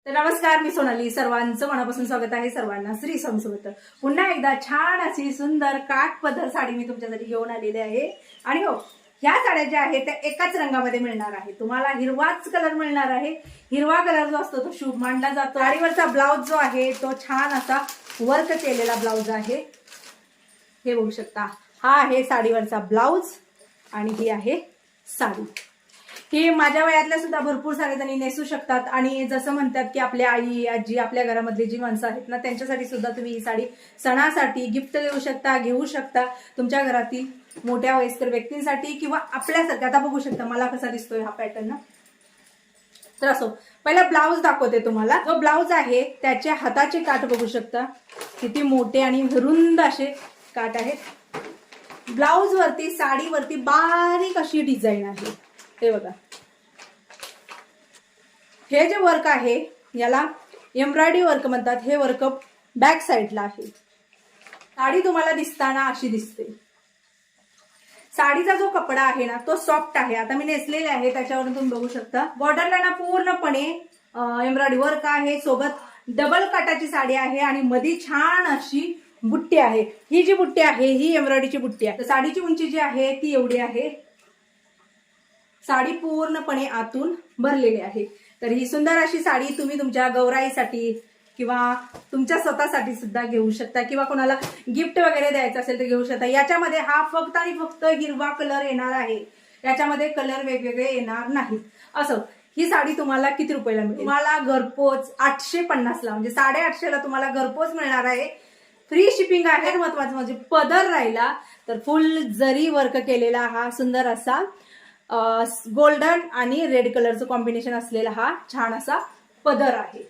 नमस्कार, मी सोनाली. सर्वांचं मनापासून स्वागत आहे. सर्वांना श्री स्वामी समर्थ. पुन्हा एकदा छान अशी सुंदर काठपदर साडी मी तुमच्यासाठी घेऊन आलेली आहे. आणि हो, ह्या साड्या ज्या आहेत त्या एकाच रंगामध्ये मिळणार आहे. तुम्हाला हिरवाच कलर मिळणार आहे. हिरवा कलर जो असतो तो शुभ मानला जातो. साडीवरचा ब्लाउज जो आहे तो छान असा वर्क केलेला ब्लाउज आहे. हे बघू शकता, हा आहे साडीवरचा ब्लाउज आणि ही आहे साडी. ही माझ्या वयातल्या सुद्धा भरपूर सारेजणी नेसू शकतात. आणि जसं म्हणतात की आपल्या आई आजी आपल्या घरामधली जी माणसं आहेत ना त्यांच्यासाठी सुद्धा तुम्ही ही साडी सणासाठी गिफ्ट देऊ शकता, घेऊ शकता. तुमच्या घरातील मोठ्या वयस्कर व्यक्तींसाठी किंवा आपल्यासारख्या. आता बघू शकता मला कसा दिसतोय हा पॅटर्न ना. तर असो, पहिला ब्लाउज दाखवते तुम्हाला. जो ब्लाउज आहे त्याच्या हाताचे काठ बघू शकता, किती मोठे आणि रुंद असे काठ आहेत. ब्लाउज वरती साडीवरती बारीक अशी डिझाईन आहे. हे बघा, हे जे वर्क आहे याला एम्ब्रॉयडरी वर्क म्हणतात. हे वर्क बॅक साईडला आहे. साडी तुम्हाला दिसताना अशी दिसते. साडीचा जो कपडा आहे ना तो सॉफ्ट आहे. आता मी नेसलेले आहे त्याच्यावरून तुम्ही बघू शकता. बॉर्डरला ना पूर्णपणे एम्ब्रॉयडरी वर्क आहे. सोबत डबल काटाची साडी आहे आणि मध्ये छान अशी बुट्टी आहे. ही जी बुट्टी आहे ही एम्ब्रॉयडरीची बुट्टी आहे. तर साडीची उंची जी आहे ती एवढी आहे. साडी पूर्णपणे आतून भरलेली आहे. तर ही सुंदर अशी साडी तुम्ही तुमच्या गौराईसाठी किंवा तुमच्या स्वतःसाठी सुद्धा घेऊ शकता किंवा कोणाला गिफ्ट वगैरे द्यायचं असेल तर घेऊ शकता. याच्यामध्ये हा फक्त आणि फक्त हिरवा कलर येणार आहे. याच्यामध्ये कलर वेगवेगळे येणार नाहीत. असं ही साडी तुम्हाला किती रुपयाला मिळेल? तुम्हाला घरपोच 850ला म्हणजे 850ला तुम्हाला घरपोच मिळणार आहे. फ्री शिपिंग आहे. महत्वाचं म्हणजे पदर राहिला तर फुल जरी वर्क केलेला हा सुंदर असा गोल्डन आणि रेड कलरचं कॉम्बिनेशन असलेला हा छान असा पदर आहे.